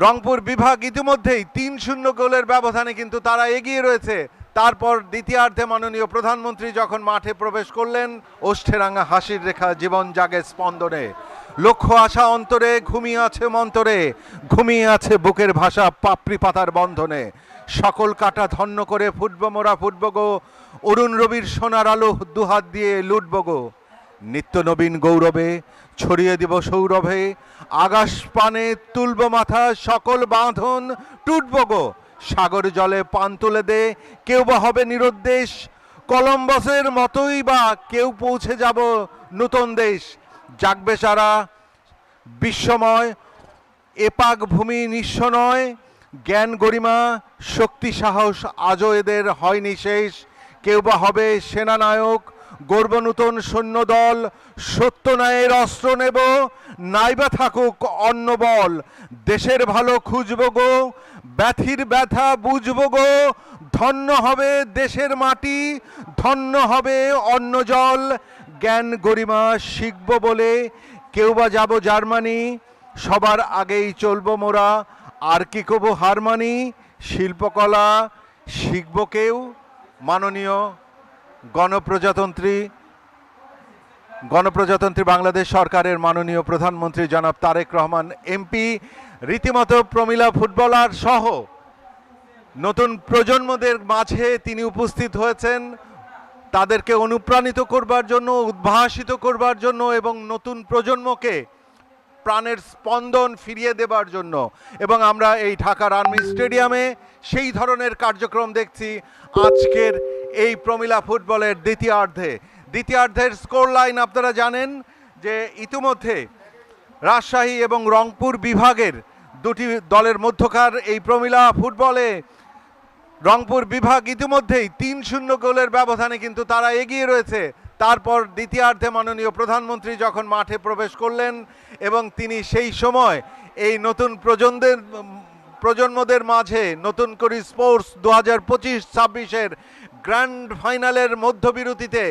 রংপুর বিভাগ ইতিমধ্যেই ৩-০ গোলের ব্যবধানে কিন্তু তারা এগিয়ে রয়েছে। তারপর দ্বিতীয়ার্ধে মাননীয় প্রধানমন্ত্রী যখন মাঠে প্রবেশ করলেন, ওষ্ঠেরাঙা হাসির রেখা জীবন জাগে স্পন্দনে। লক্ষ্য আশা অন্তরে, ঘুমিয়ে আছে মন্তরে, ঘুমিয়ে আছে বুকের ভাষা পাপড়ি পাতার বন্ধনে। সকল কাটা ধন্য করে ফুটব মোরা ফুটব গো, অরুণ রবির সোনার আলো দুহাত দিয়ে লুটব গো। নিত্য নবীন গৌরবে ছড়িয়ে দিব সৌরভে, আকাশ পানে তুলব মাথা, সকল বাঁধন টুটব গো। সাগর জলে পান তুলে দে, কেউ বা হবে নিরুদ্দেশ, কলম্বাসের মতোই বা কেউ পৌঁছে যাব নূতন দেশ। জাগবে সারা বিশ্বময়, এপাক ভূমি নিঃস্ব নয়, জ্ঞান গরিমা শক্তি সাহস আজও এদের হয়নি শেষ। কেউ বা হবে সেনানায়ক, গর্ব নূতন সৈন্যদল, সত্য ন্যায়ের অস্ত্র নেব, নাইবা থাকুক অন্য বল। দেশের ভালো খুঁজব গো, ব্যথির ব্যথা বুঝব গো, ধন্য হবে দেশের মাটি, ধন্য হবে অন্য জল। জ্ঞান গরিমা শিখব বলে কেউ বা যাব জার্মানি, সবার আগেই চলবো মোরা, আর কি কব হার মানি। শিল্পকলা শিখব কেউ। মাননীয় গণপ্রজাতন্ত্রী বাংলাদেশ সরকারের মাননীয় প্রধানমন্ত্রী জনাব তারেক রহমান এমপি রীতিমতো প্রমিলা ফুটবলার সহ নতুন প্রজন্মদের মাঝে তিনি উপস্থিত হয়েছেন, তাদেরকে অনুপ্রাণিত করবার জন্য, উদ্ভাসিত করবার জন্য এবং নতুন প্রজন্মকে প্রাণের স্পন্দন ফিরিয়ে দেবার জন্য। এবং আমরা এই ঢাকার আর্মি স্টেডিয়ামে সেই ধরনের কার্যক্রম দেখছি আজকের এই প্রমিলা ফুটবলের দ্বিতীয়ার্ধের স্কোর লাইন আপনারা জানেন যে ইতিমধ্যে রাজশাহী এবং রংপুর বিভাগের দুটি দলের মধ্যকার এই প্রমিলা ফুটবলে রংপুর বিভাগ ইতিমধ্যেই ৩-০ গোলের ব্যবধানে কিন্তু তারা এগিয়ে রয়েছে। তারপর দ্বিতীয়ার্ধে মাননীয় প্রধানমন্ত্রী যখন মাঠে প্রবেশ করলেন এবং তিনি সেই সময় এই নতুন প্রজন্মদের মাঝে নতুন করে স্পোর্টস 2025-26-এর গ্র্যান্ড ফাইনালের মধ্যবিরতিতে